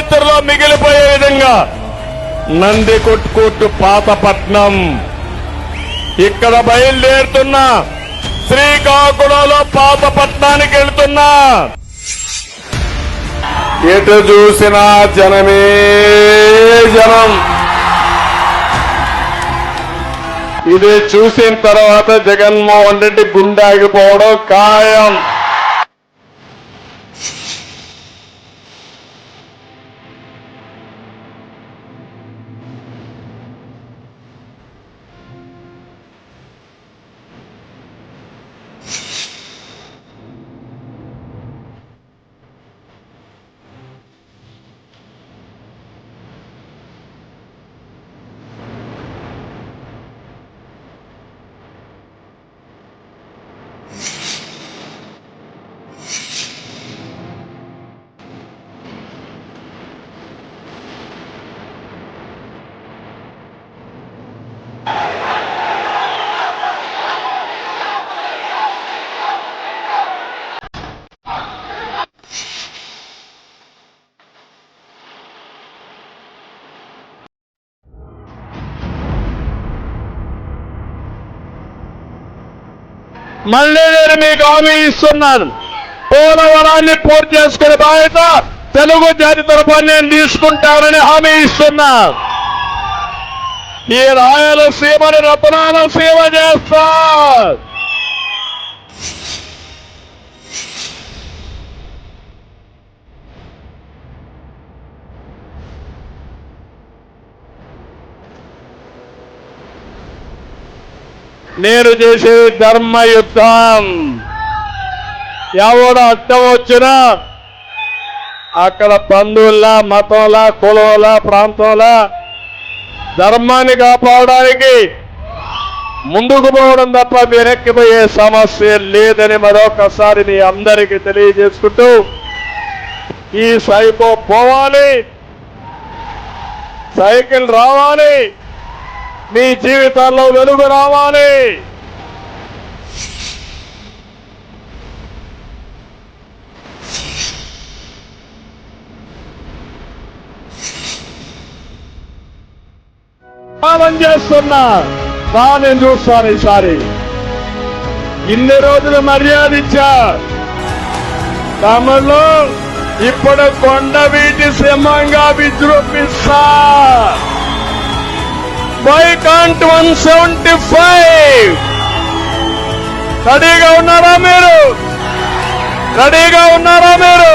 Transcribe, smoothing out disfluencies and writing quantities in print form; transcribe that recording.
చరిత్రలో మిగిలిపోయే విధంగా నందికొట్టు పాతపట్నం ఇక్కడ బయలుదేరుతున్నా, శ్రీకాకుళంలో పాతపట్నానికి వెళ్తున్నా. ఎటు చూసినా జనమే జనం. ఇది చూసిన తర్వాత జగన్మోహన్ రెడ్డి గుండె ఆగిపోవడం ఖాయం. మళ్ళీ నేను మీకు హామీ ఇస్తున్నాను, పోలవరాన్ని పూర్తి చేసుకునే బాధ్యత తెలుగు జాతి తరఫున నేను తీసుకుంటానని హామీ ఇస్తున్నా. ఈ రాయలసీమని రత్నాల సీమ చేస్తా. నేను చేసే ధర్మయుద్ధం. ఎవడు అడ్డం వచ్చినా అక్కడ బంధువుల్లా, మతంలా, కులంలా, ప్రాంతంలా ధర్మాన్ని కాపాడడానికి ముందుకు పోవడం తప్ప వెనక్కిపోయే సమస్య లేదని మరొకసారి మీ అందరికీ తెలియజేసుకుంటూ, ఈ సైకో పోవాలి, సైకిల్ రావాలి, మీ జీవితాల్లో వెలుగు రావాలి. పాలన చేస్తున్నా, నేను చూస్తాను ఈసారి. ఇన్ని రోజులు మర్యాద ఇచ్చా తమలో, ఇప్పుడు కొండవీటి సింహంగా విజృంభిస్తా. వైకాంట్ 175. రెడీగా ఉన్నారా మీరు? రెడీగా ఉన్నారా మీరు?